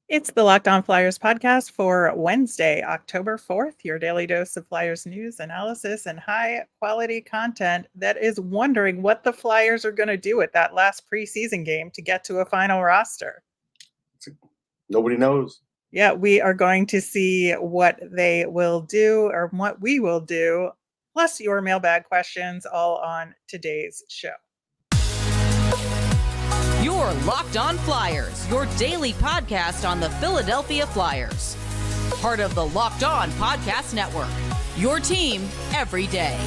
It's the Locked On Flyers podcast for Wednesday, October 4th, your daily dose of Flyers news, analysis, and high quality content that is wondering what the Flyers are going to do at that last preseason game to get to a final roster. Nobody knows. Yeah, we are going to see what they will do or what we will do, plus your mailbag questions, all on today's show. You're Locked On Flyers, your daily podcast on the Philadelphia Flyers. Part of the Locked On Podcast Network, your team every day.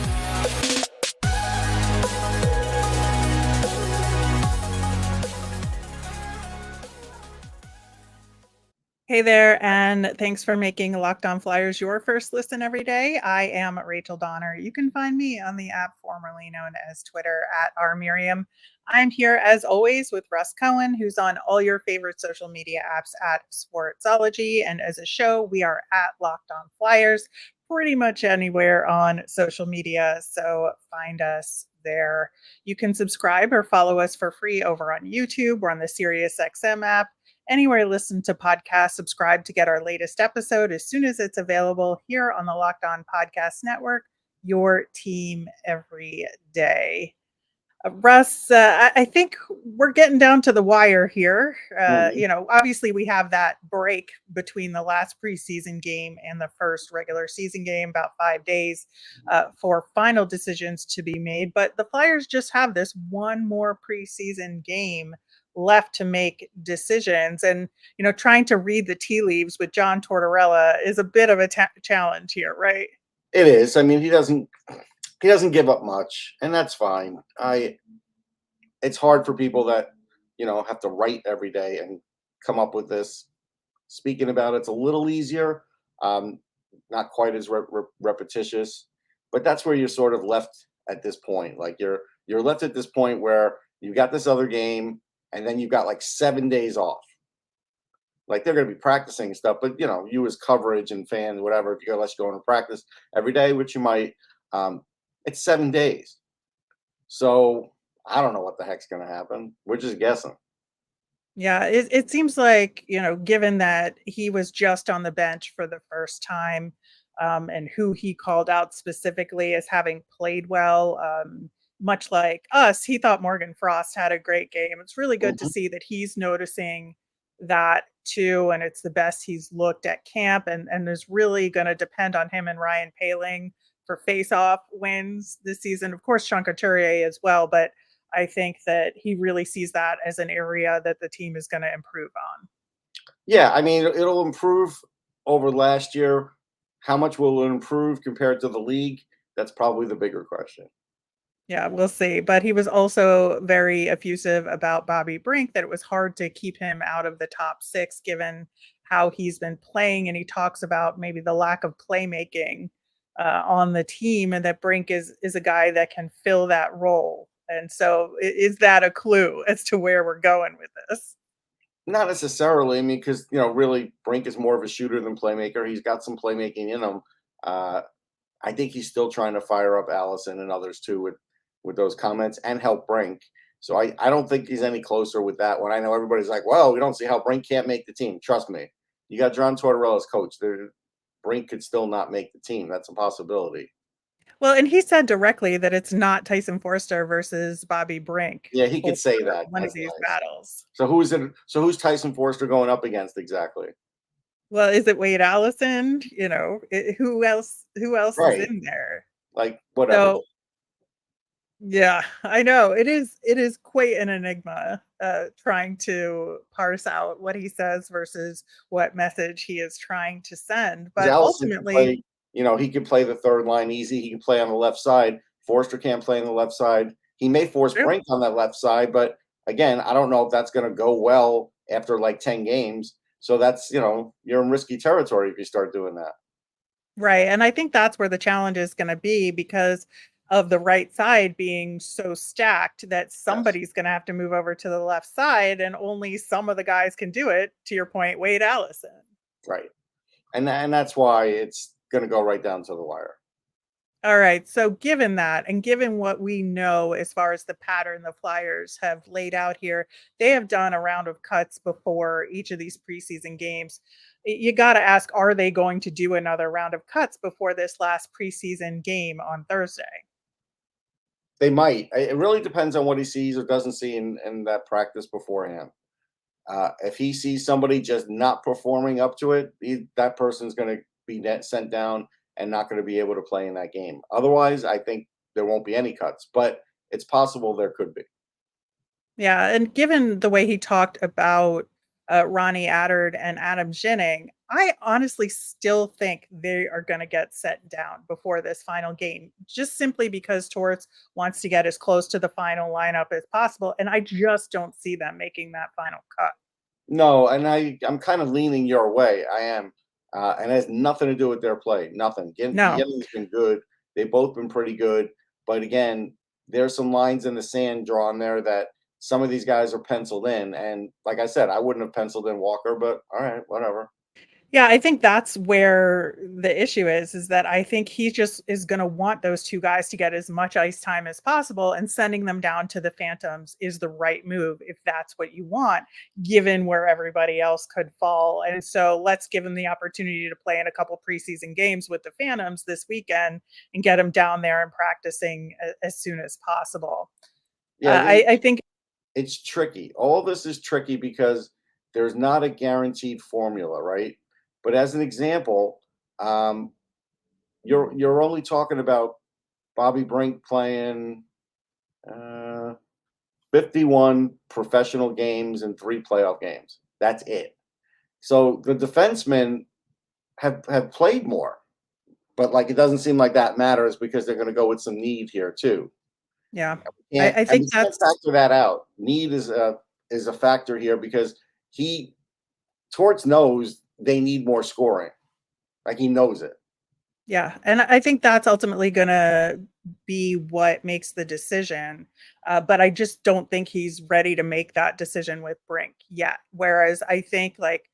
Hey there, and thanks for making Locked On Flyers your first listen every day. I am Rachel Donner. You can find me on the app formerly known as Twitter at rmiriam. I'm here as always with Russ Cohen, who's on all your favorite social media apps at Sportsology. And as a show, we are at Locked On Flyers pretty much anywhere on social media. So find us there. You can subscribe or follow us for free over on YouTube. We're on the SiriusXM app. Anywhere you listen to podcasts, subscribe to get our latest episode as soon as it's available here on the Locked On Podcast Network, your team every day. Russ, I think we're getting down to the wire here. Obviously we have that break between the last preseason game and the first regular season game, about 5 days for final decisions to be made. But the Flyers just have this one more preseason game left to make decisions, and trying to read the tea leaves with John Tortorella is a bit of a challenge here, right? It is. I mean, he doesn't give up much, and that's fine. It's hard for people that have to write every day and come up with this. Speaking about it's a little easier, not quite as repetitious, but that's where you're sort of left at this point. Like you're left at this point where you got this other game, and then you've got like 7 days off. Like they're going to be practicing stuff, but you as coverage and fans, whatever, if you're going to let you go into practice every day, which you might, it's 7 days. So I don't know what the heck's going to happen. We're just guessing. Yeah, it seems like, given that he was just on the bench for the first time, and who he called out specifically as having played well, much like us, he thought Morgan Frost had a great game. It's really good to see that he's noticing that too, and it's the best he's looked at camp, and is really going to depend on him and Ryan Poehling for face-off wins this season. Of course, Sean Couturier as well, but I think that he really sees that as an area that the team is going to improve on. Yeah, I mean, it'll improve over last year. How much will it improve compared to the league? That's probably the bigger question. Yeah, we'll see. But he was also very effusive about Bobby Brink, that it was hard to keep him out of the top 6 given how he's been playing. And he talks about maybe the lack of playmaking on the team, and that Brink is a guy that can fill that role. And so is that a clue as to where we're going with this? Not necessarily. I mean, because, really Brink is more of a shooter than playmaker. He's got some playmaking in him. I think he's still trying to fire up Allison and others too with those comments and help Brink. So I don't think he's any closer with that one. I know everybody's like, well, we don't see how Brink can't make the team. Trust me. You got John Tortorella as coach. Brink could still not make the team. That's a possibility. Well, and he said directly that it's not Tyson Foerster versus Bobby Brink. Yeah, he could say that. One of these battles. So who's Tyson Foerster going up against exactly? Well, is it Wade Allison? Who else Right. is in there? Like whatever. So, yeah, I know it is quite an enigma, trying to parse out what he says versus what message he is trying to send. But ultimately, he could play the third line easy. He can play on the left side. Foerster can't play on the left side. He may force Brink on that left side, but again, I don't know if that's going to go well after like 10 games. So that's, you're in risky territory if you start doing that. Right. And I think that's where the challenge is going to be, because of the right side being so stacked that somebody's going to have to move over to the left side, and only some of the guys can do it. To your point, Wade Allison. Right. And that's why it's going to go right down to the wire. All right. So, given that, and given what we know as far as the pattern the Flyers have laid out here, they have done a round of cuts before each of these preseason games. You got to ask, are they going to do another round of cuts before this last preseason game on Thursday? They might. It really depends on what he sees or doesn't see in that practice beforehand. If he sees somebody just not performing up to it, that person's going to be sent down and not going to be able to play in that game. Otherwise, I think there won't be any cuts, but it's possible there could be. Yeah, and given the way he talked about, Ronnie Attard and Adam Ginning, I honestly still think they are gonna get set down before this final game, just simply because Torts wants to get as close to the final lineup as possible, and I just don't see them making that final cut. No, and I'm kind of leaning your way. I am, and it has nothing to do with their play. Nothing. No. Yelling's been good. They've both been pretty good, but again, there's some lines in the sand drawn there that some of these guys are penciled in. And like I said, I wouldn't have penciled in Walker, but all right, whatever. Yeah, I think that's where the issue is that I think he just is gonna want those 2 guys to get as much ice time as possible, and sending them down to the Phantoms is the right move if that's what you want, given where everybody else could fall, and so let's give him the opportunity to play in a couple preseason games with the Phantoms this weekend and get him down there and practicing as soon as possible. Yeah, I think it's tricky. All this is tricky because there's not a guaranteed formula, right? But as an example, um, you're only talking about Bobby Brink playing uh, 51 professional games and 3 playoff games. That's it. So the defensemen have played more, but like it doesn't seem like that matters because they're going to go with some need here too. yeah. Can't I and we think can't that's factor that out. Need is a factor here because he Torts knows they need more scoring. Like he knows it. Yeah, and I think that's ultimately gonna be what makes the decision, but I just don't think he's ready to make that decision with Brink yet. Whereas I think, like,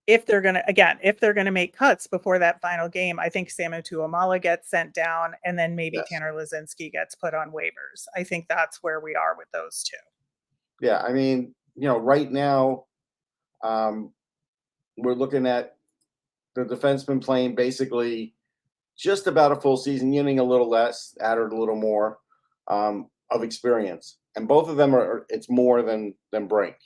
if they're gonna make cuts before that final game, I think Samu Tuomaala gets sent down, and then maybe Yes. Tanner Laczynski gets put on waivers. I think that's where we are with those 2. Yeah. I mean, right now, um, we're looking at the defenseman playing basically just about a full season, Yinning a little less, added a little more of experience, and both of them are. It's more than Brink,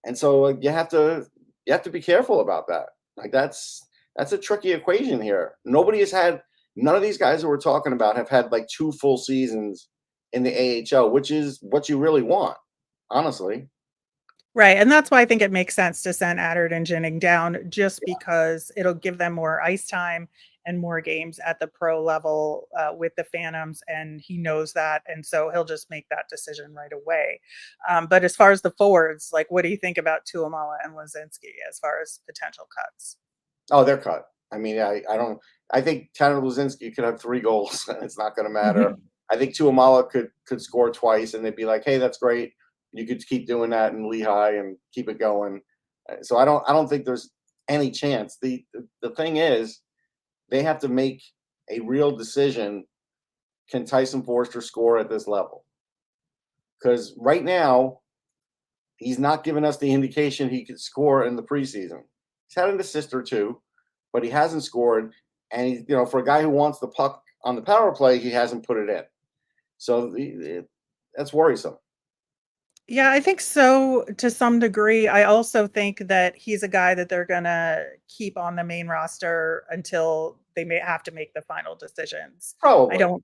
and so you have to be careful about that. Like that's a tricky equation here. None of these guys that we're talking about have had like 2 full seasons in the AHL, which is what you really want, honestly. Right, and that's why I think it makes sense to send Attard and Jennings down just because it'll give them more ice time and more games at the pro level, with the Phantoms, and he knows that, and so he'll just make that decision right away. But as far as the forwards, like, what do you think about Tuomaala and Laczynski as far as potential cuts? Oh, they're cut. I mean, I don't. I think Tanner Laczynski could have 3 goals. And it's not going to matter. I think Tuamala could score twice, and they'd be like, "Hey, that's great. You could keep doing that in Lehigh and keep it going." So I don't think there's any chance. The thing is, they have to make a real decision. Can Tyson Forster score at this level? Because right now, he's not giving us the indication he could score in the preseason. He's had an assist or 2, but he hasn't scored. And for a guy who wants the puck on the power play, he hasn't put it in. So that's worrisome. Yeah, I think so to some degree. I also think that he's a guy that they're gonna keep on the main roster until they may have to make the final decisions. I Probably. don't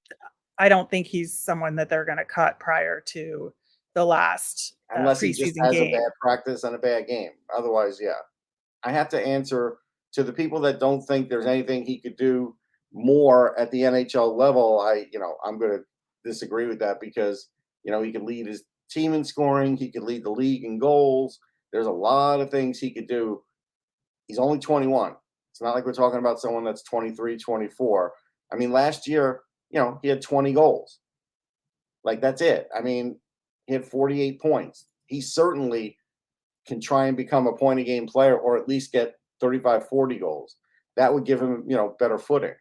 I don't think he's someone that they're gonna cut prior to the last, Unless he just preseason has a game. bad practice and a bad game. Otherwise, yeah. I have to answer to the people that don't think there's anything he could do more at the NHL level. I'm going to disagree with that because, he could lead his team in scoring. He could lead the league in goals. There's a lot of things he could do. He's only 21. It's not like we're talking about someone that's 23, 24. I mean, last year, he had 20 goals. Like, that's it. I mean, he had 48 points. He certainly can try and become a point a game player or at least get 35, 40 goals. That would give him, better footing.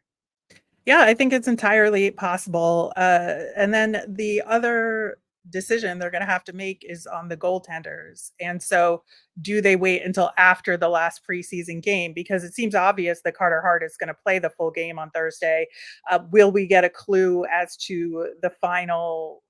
Yeah, I think it's entirely possible. And then the other decision they're going to have to make is on the goaltenders. And so, do they wait until after the last preseason game? Because it seems obvious that Carter Hart is going to play the full game on Thursday. Will we get a clue as to the final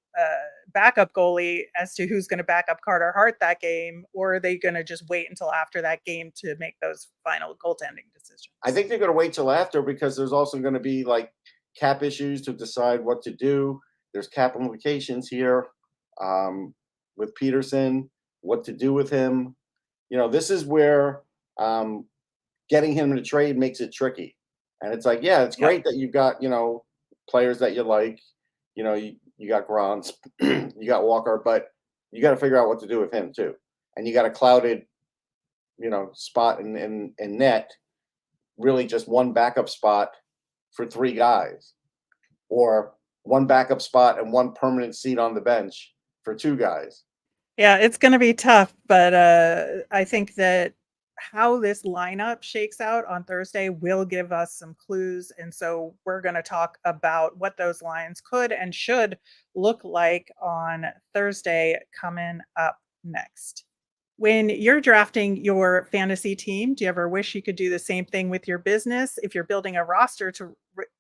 backup goalie as to who's going to back up Carter Hart that game? Or are they going to just wait until after that game to make those final goaltending decisions? I think they're going to wait till after because there's also going to be like cap issues to decide what to do. There's cap implications here with Petersen, what to do with him. This is where getting him in a trade makes it tricky. And it's like, yeah, it's Yep. great that you've got, players that you like. You got Grants, you got Walker, but you got to figure out what to do with him too. And you got a clouded, spot in net, really just one backup spot for three guys, or one backup spot and one permanent seat on the bench for two guys. Yeah, it's going to be tough, but I think that how this lineup shakes out on Thursday will give us some clues. And so we're going to talk about what those lines could and should look like on Thursday coming up next. When you're drafting your fantasy team, do you ever wish you could do the same thing with your business? If you're building a roster to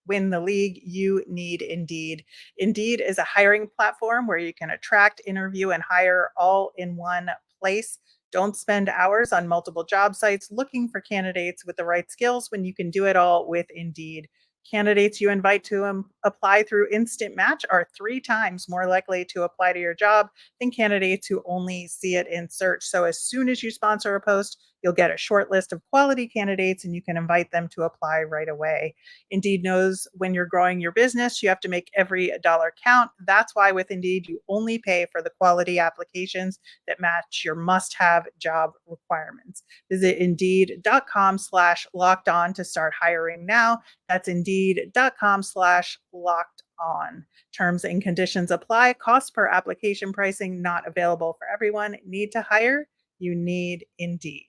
win the league, you need Indeed. Indeed is a hiring platform where you can attract, interview, and hire all in one place. Don't spend hours on multiple job sites looking for candidates with the right skills when you can do it all with Indeed. Candidates you invite to apply through Instant Match are 3 times more likely to apply to your job than candidates who only see it in search. So as soon as you sponsor a post, you'll get a short list of quality candidates and you can invite them to apply right away. Indeed knows when you're growing your business, you have to make every dollar count. That's why with Indeed, you only pay for the quality applications that match your must-have job requirements. Visit Indeed.com/locked on to start hiring now. That's Indeed.com/locked on. Terms and conditions apply. Cost per application pricing not available for everyone. Need to hire? You need Indeed.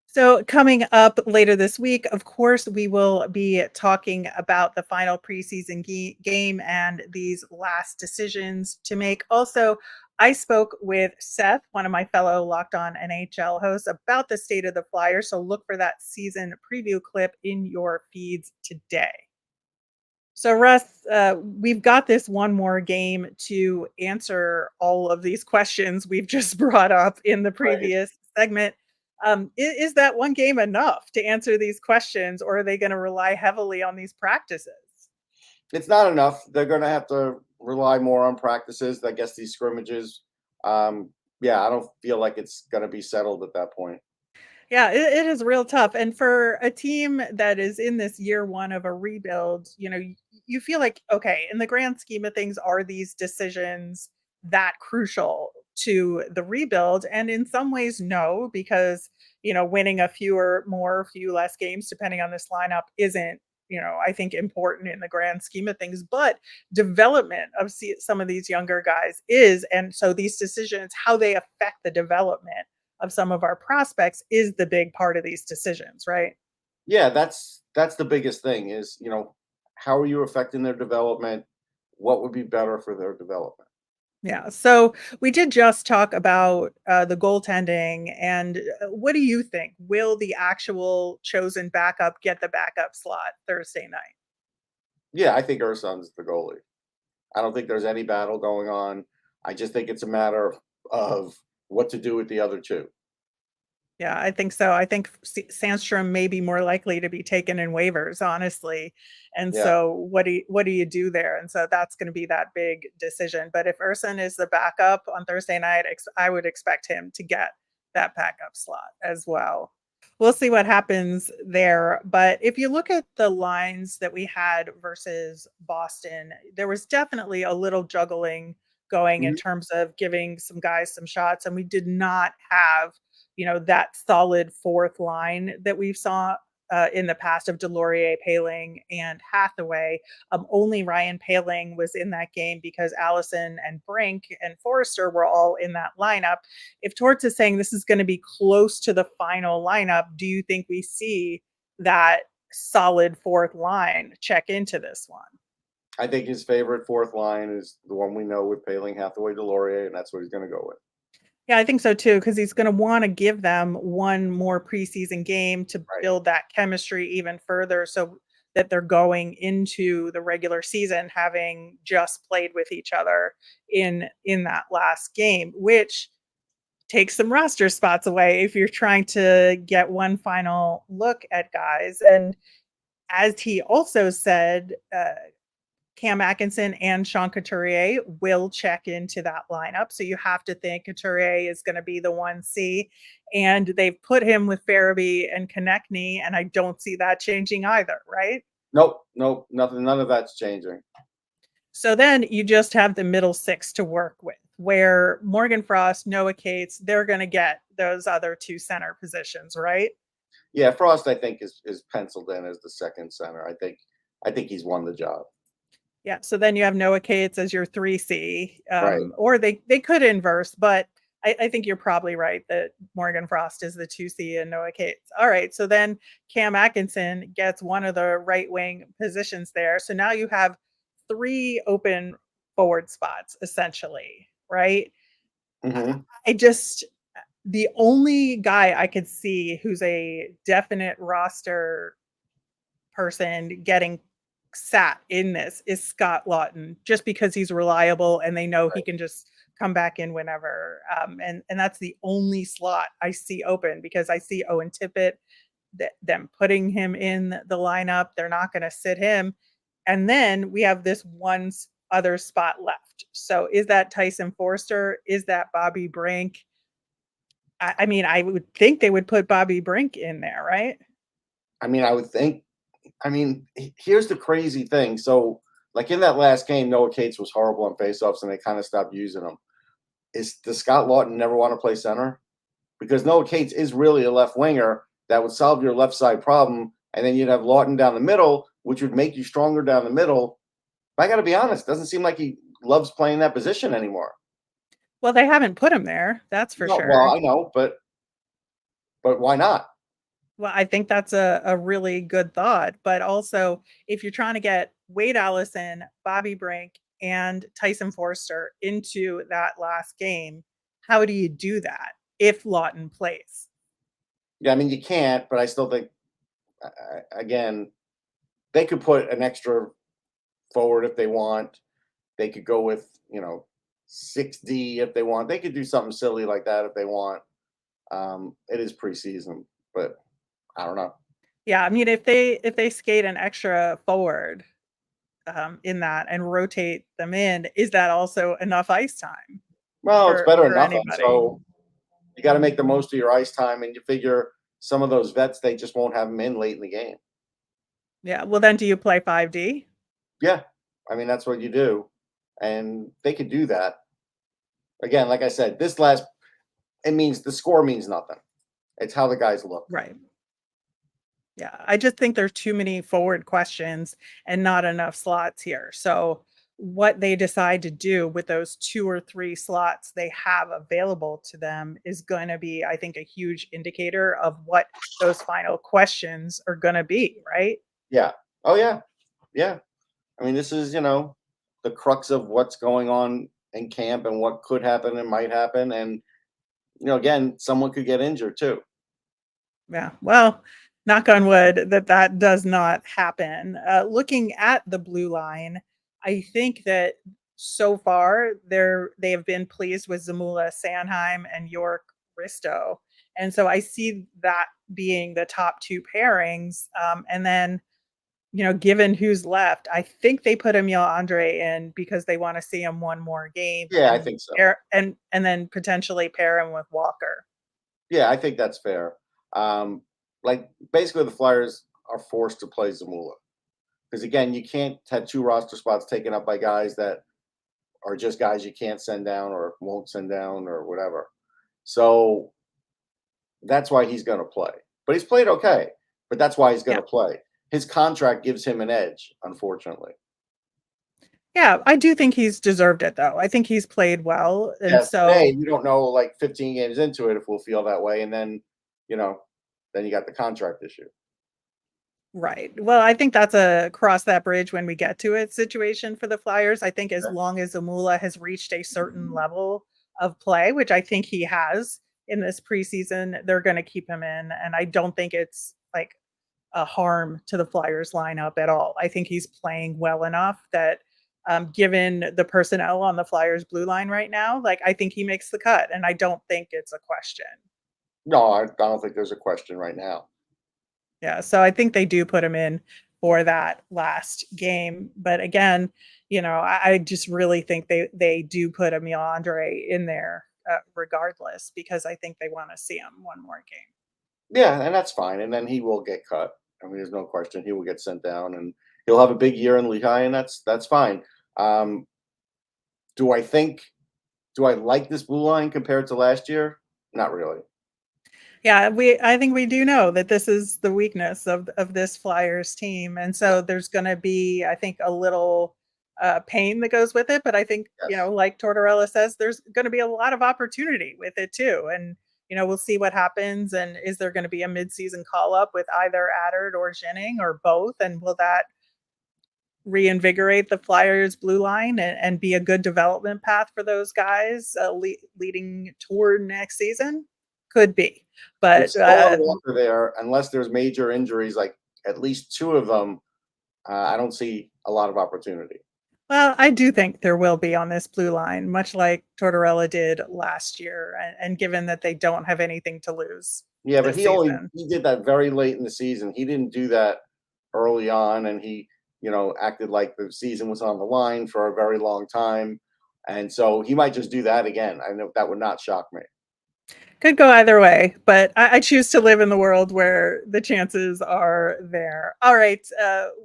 So, coming up later this week, of course, we will be talking about the final preseason game and these last decisions to make. Also, I spoke with Seth, one of my fellow Locked On NHL hosts, about the state of the Flyers. So, look for that season preview clip in your feeds today. So, Russ, we've got this one more game to answer all of these questions we've just brought up in the previous segment. Is that one game enough to answer these questions, or are they going to rely heavily on these practices? It's not enough. They're going to have to rely more on practices. I guess these scrimmages. I don't feel like it's going to be settled at that point. Yeah, it is real tough. And for a team that is in this year one of a rebuild, you feel like, okay, in the grand scheme of things, are these decisions that crucial to the rebuild? And in some ways, no, because, winning a few less games, depending on this lineup, isn't, I think important in the grand scheme of things. But development of some of these younger guys is. And so these decisions, how they affect the development of some of our prospects is the big part of these decisions, right? Yeah, that's the biggest thing is, how are you affecting their development? What would be better for their development? Yeah. So we did just talk about the goaltending. And what do you think? Will the actual chosen backup get the backup slot Thursday night? Yeah, I think Urson's the goalie. I don't think there's any battle going on. I just think it's a matter of what to do with the other two. Yeah, I think so. I think Sandstrom may be more likely to be taken in waivers, honestly. And Yeah. so what do you do there? And so that's going to be that big decision. But if Urson is the backup on Thursday night, I would expect him to get that backup slot as well. We'll see what happens there. But if you look at the lines that we had versus Boston, there was definitely a little juggling going in Mhm. terms of giving some guys some shots. And we did not have that solid fourth line that we saw in the past of Delorier, Paling, and Hathaway. Only Ryan Paling was in that game because Allison and Brink and Forrester were all in that lineup. If Torts is saying this is going to be close to the final lineup, do you think we see that solid fourth line check into this one? I think his favorite fourth line is the one we know with Paling, Hathaway, Delorier, and that's what he's going to go with. Yeah, I think so too, because he's going to want to give them one more preseason game to Right. build that chemistry even further, so that they're going into the regular season having just played with each other in that last game, which takes some roster spots away if you're trying to get one final look at guys. And as he also said, Cam Atkinson and Sean Couturier will check into that lineup. So you have to think Couturier is going to be the 1C. And they've put him with Farabee and Konechny, and I don't see that changing either, right? Nope, nothing. None of that's changing. So then you just have the middle six to work with, where Morgan Frost, Noah Cates, they're going to get those other two center positions, right? Yeah, Frost, I think, is penciled in as the second center. I think he's won the job. Yeah, so then you have Noah Cates as your 3C, Right. or they could inverse, but I think you're probably right that Morgan Frost is the 2C and Noah Cates. All right, so then Cam Atkinson gets one of the right wing positions there. So now you have 3 open forward spots, essentially, right? Mm-hmm. The only guy I could see who's a definite roster person getting sat in this is Scott Lawton, just because he's reliable and they know he can just come back in whenever. And that's the only slot I see open, because I see Owen Tippett, them putting him in the lineup. They're not going to sit him. And then we have this one other spot left. So is that Tyson Forster? Is that Bobby Brink? I mean, I would think they would put Bobby Brink in there, right? I mean, I would think. I mean, here's the crazy thing. So, like in that last game, Noah Cates was horrible on faceoffs, and they kind of stopped using him. Does Scott Lawton never want to play center? Because Noah Cates is really a left winger that would solve your left side problem, and then you'd have Lawton down the middle, which would make you stronger down the middle. But I got to be honest, doesn't seem like he loves playing that position anymore. Well, they haven't put him there, that's for sure. Well, I know, but why not? Well, I think that's a really good thought. But also, if you're trying to get Wade Allison, Bobby Brink, and Tyson Forster into that last game, how do you do that if Lawton plays? Yeah, I mean, you can't, but I still think, again, they could put an extra forward if they want. They could go with, 6D if they want. They could do something silly like that if they want. It is preseason, but I don't know. Yeah, I mean, if they skate an extra forward in that and rotate them in, is that also enough ice time? Well, it's better than nothing. Anybody? So you got to make the most of your ice time, and you figure some of those vets, they just won't have them in late in the game. Yeah. Well, then do you play 5D? Yeah. I mean, that's what you do. And they could do that. Again, like I said, the score means nothing. It's how the guys look. Right. Yeah. I just think there's too many forward questions and not enough slots here. So what they decide to do with those 2 or 3 slots they have available to them is going to be, I think, a huge indicator of what those final questions are going to be, right? Yeah. Oh, yeah. Yeah. I mean, this is, the crux of what's going on in camp and what could happen and might happen. And, again, someone could get injured too. Yeah. Well, knock on wood that does not happen. Looking at the blue line, I think that so far they have been pleased with Zamula Sanheim and York Risto. And so I see that being the top 2 pairings. And then, given who's left, I think they put Emil Andre in because they want to see him one more game. Yeah, I think so. And then potentially pair him with Walker. Yeah, I think that's fair. Basically the Flyers are forced to play Zamula. Because, again, you can't have 2 roster spots taken up by guys that are just guys you can't send down or won't send down or whatever. So that's why he's going to play. But he's played okay. But that's why he's going to play. His contract gives him an edge, unfortunately. Yeah, I do think he's deserved it, though. I think he's played well. And today, we don't know, 15 games into it if we'll feel that way. And then, then you got the contract issue. Right. Well, I think that's a cross that bridge when we get to it situation for the Flyers. I think as long as Zamula has reached a certain level of play, which I think he has in this preseason, they're going to keep him in. And I don't think it's like a harm to the Flyers lineup at all. I think he's playing well enough that given the personnel on the Flyers blue line right now, like I think he makes the cut. And I don't think it's a question. No, I don't think there's a question right now. Yeah, so I think they do put him in for that last game. But again, I just really think they do put Emil Andre in there regardless because I think they want to see him one more game. Yeah, and that's fine. And then he will get cut. I mean, there's no question he will get sent down, and he'll have a big year in Lehigh, and that's fine. Um, do I like this blue line compared to last year? Not really. Yeah, I think we do know that this is the weakness of this Flyers team, and so there's going to be, I think, a little pain that goes with it. But I think Yes. like Tortorella says, there's going to be a lot of opportunity with it too, and we'll see what happens. And is there going to be a midseason call up with either Adard or Jennings or both? And will that reinvigorate the Flyers blue line and be a good development path for those guys leading toward next season? Could be, With but Stahl and Walker there, unless there's major injuries, like at least two of them, I don't see a lot of opportunity. well, I do think there will be on this blue line, much like Tortorella did last year, and given that they don't have anything to lose. Yeah, but this he season. did that very late in the season. He didn't do that early on, and he acted like the season was on the line for a very long time, and so he might just do that again. I know that would not shock me. Could go either way, but I choose to live in the world where the chances are there. All right,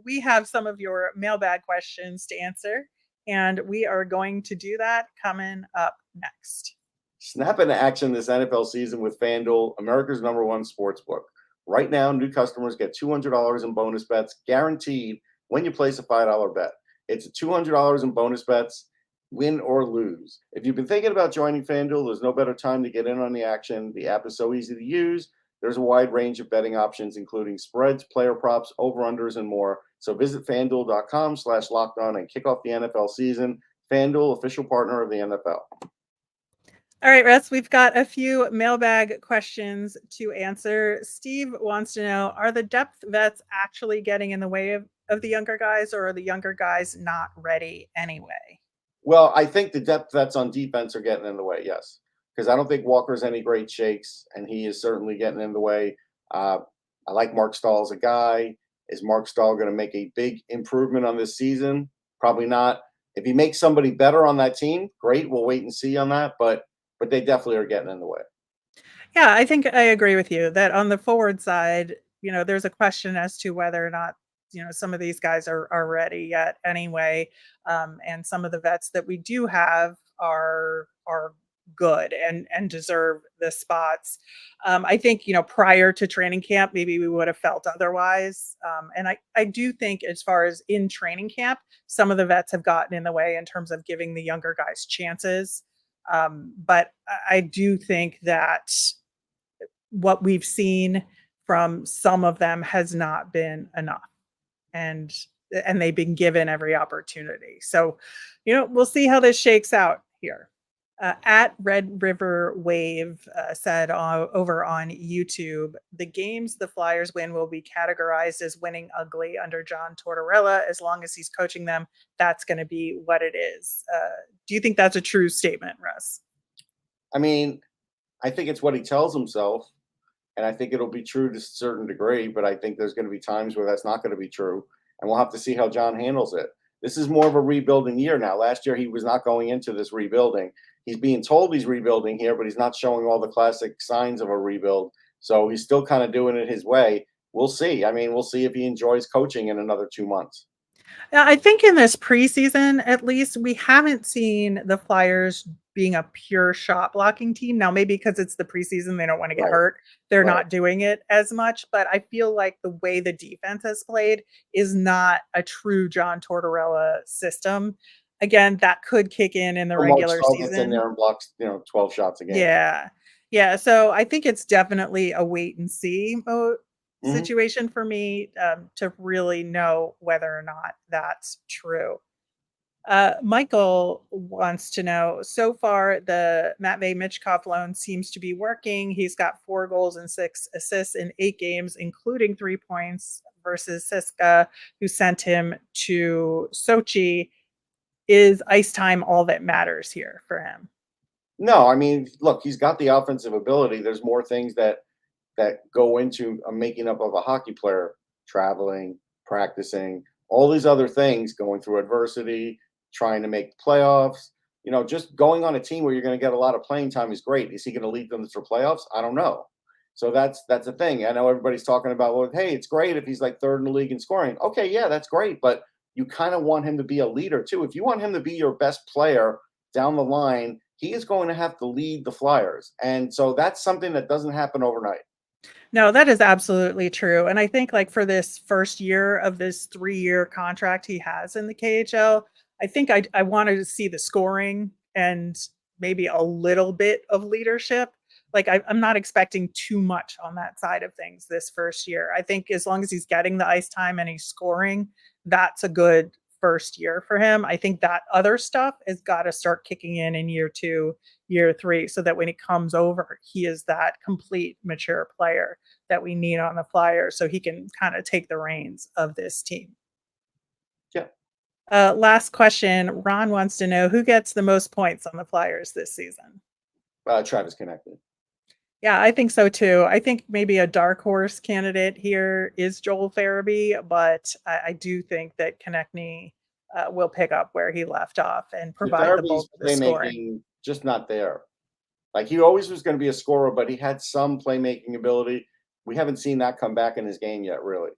we have some of your mailbag questions to answer, and we are going to do that coming up next. Snap into action this NFL season with FanDuel, America's #1 sportsbook. Right now, new customers get $200 in bonus bets guaranteed when you place a $5 bet. It's $200 in bonus bets, win or lose. If you've been thinking about joining FanDuel, there's no better time to get in on the action. The app is so easy to use. There's a wide range of betting options, including spreads, player props, over-unders, and more. So visit FanDuel.com/lockedon and kick off the NFL season. FanDuel, official partner of the NFL. All right, Russ, we've got a few mailbag questions to answer. Steve wants to know, are the depth vets actually getting in the way of the younger guys, or are the younger guys not ready anyway? Well, I think the depth vets on defense are getting in the way, yes, because I don't think Walker's any great shakes, and he is certainly getting in the way. I like Mark Stahl as a guy. Is Mark Stahl going to make a big improvement on this season? Probably not. If he makes somebody better on that team, great. We'll wait and see on that, but they definitely are getting in the way. Yeah, I think I agree with you that on the forward side, there's a question as to whether or not, some of these guys are ready yet anyway. And some of the vets that we do have are good and deserve the spots. I think, prior to training camp, maybe we would have felt otherwise. And I do think as far as in training camp, some of the vets have gotten in the way in terms of giving the younger guys chances. But I do think that what we've seen from some of them has not been enough, and they've been given every opportunity. So, we'll see how this shakes out here. At Red River Wave said over on YouTube, the games the Flyers win will be categorized as winning ugly under John Tortorella. As long as he's coaching them, that's going to be what it is. Do you think that's a true statement, Russ? I mean, I think it's what he tells himself, and I think it'll be true to a certain degree, but I think there's going to be times where that's not going to be true, and we'll have to see how John handles it. This is more of a rebuilding year now. Last year, he was not going into this rebuilding. He's being told he's rebuilding here, but he's not showing all the classic signs of a rebuild. So he's still kind of doing it his way. We'll see. I mean, we'll see if he enjoys coaching in another 2 months. Yeah, I think in this preseason, at least, we haven't seen the Flyers being a pure shot blocking team. Now, maybe because it's the preseason, they don't want to get hurt. They're not doing it as much. But I feel like the way the defense has played is not a true John Tortorella system. Again, that could kick in the regular season. Gets in there and blocks, 12 shots a game. Yeah. Yeah. So I think it's definitely a wait and see mode situation for me to really know whether or not that's true. Michael wants to know, so far the Matvei Michkov loan seems to be working. He's got 4 goals and 6 assists in 8 games, including 3 points versus Siska, who sent him to Sochi. Is ice time all that matters here for him? No, I mean, look, he's got the offensive ability. There's more things that go into a making up of a hockey player: traveling, practicing, all these other things, going through adversity, trying to make the playoffs. Just going on a team where you're going to get a lot of playing time is great. Is he going to lead them to playoffs? I don't know. So that's a thing. I know everybody's talking about, well, hey, it's great if he's like 3rd in the league in scoring. Okay, yeah, that's great, but you kind of want him to be a leader too. If you want him to be your best player down the line, he is going to have to lead the Flyers. And so that's something that doesn't happen overnight. No, that is absolutely true. And I think like for this first year of this 3-year contract he has in the KHL, I think I wanted to see the scoring and maybe a little bit of leadership. Like I'm not expecting too much on that side of things this first year. I think as long as he's getting the ice time and he's scoring, that's a good first year for him. I think that other stuff has got to start kicking in year 2, year 3, so that when he comes over, he is that complete mature player that we need on the Flyers, so he can kind of take the reins of this team. Yeah. Last question. Ron wants to know who gets the most points on the Flyers this season. Travis Konechny. Yeah, I think so too. I think maybe a dark horse candidate here is Joel Farabee, but I do think that Konechny will pick up where he left off and provide the bulk of the scoring. Playmaking just not there. Like, he always was going to be a scorer, but he had some playmaking ability. We haven't seen that come back in his game yet, really.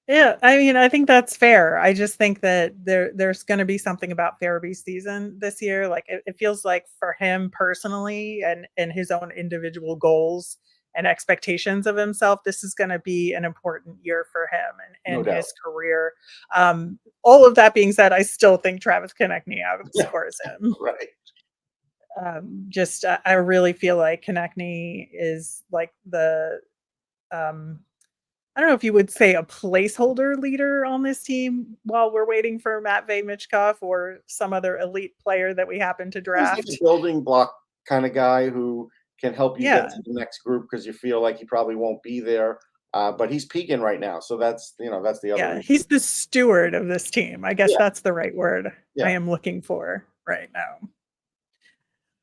Yeah, I mean, I think that's fair. I just think that there's going to be something about Farabee's season this year. Like it feels like for him personally and his own individual goals and expectations of himself, this is going to be an important year for him and No his career. All of that being said, I still think Travis Konechny outscores him. Right. I really feel like Konechny is like the I don't know if you would say a placeholder leader on this team while we're waiting for Matvei Michkov or some other elite player that we happen to draft. He's like a building block kind of guy who can help you get to the next group because you feel like he probably won't be there. But he's peaking right now. So that's the other. Yeah, he's the steward of this team. I guess that's the right word I am looking for right now.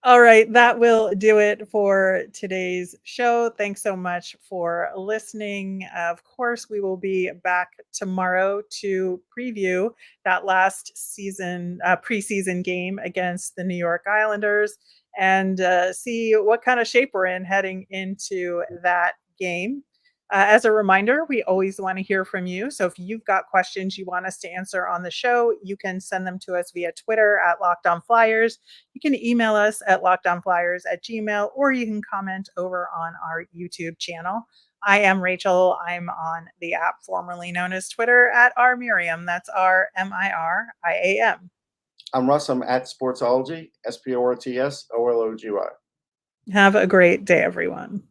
All right, that will do it for today's show. Thanks so much for listening. Of course, we will be back tomorrow to preview that last season preseason game against the New York Islanders and see what kind of shape we're in heading into that game. As a reminder, we always want to hear from you. So if you've got questions you want us to answer on the show, you can send them to us via Twitter at LockedOnFlyers. You can email us at LockedOnFlyers@gmail.com, or you can comment over on our YouTube channel. I am Rachel. I'm on the app formerly known as Twitter at rmiriam. That's RMIRIAM. I'm Russ. I'm at Sportsology, SPORTSOLOGY. Have a great day, everyone.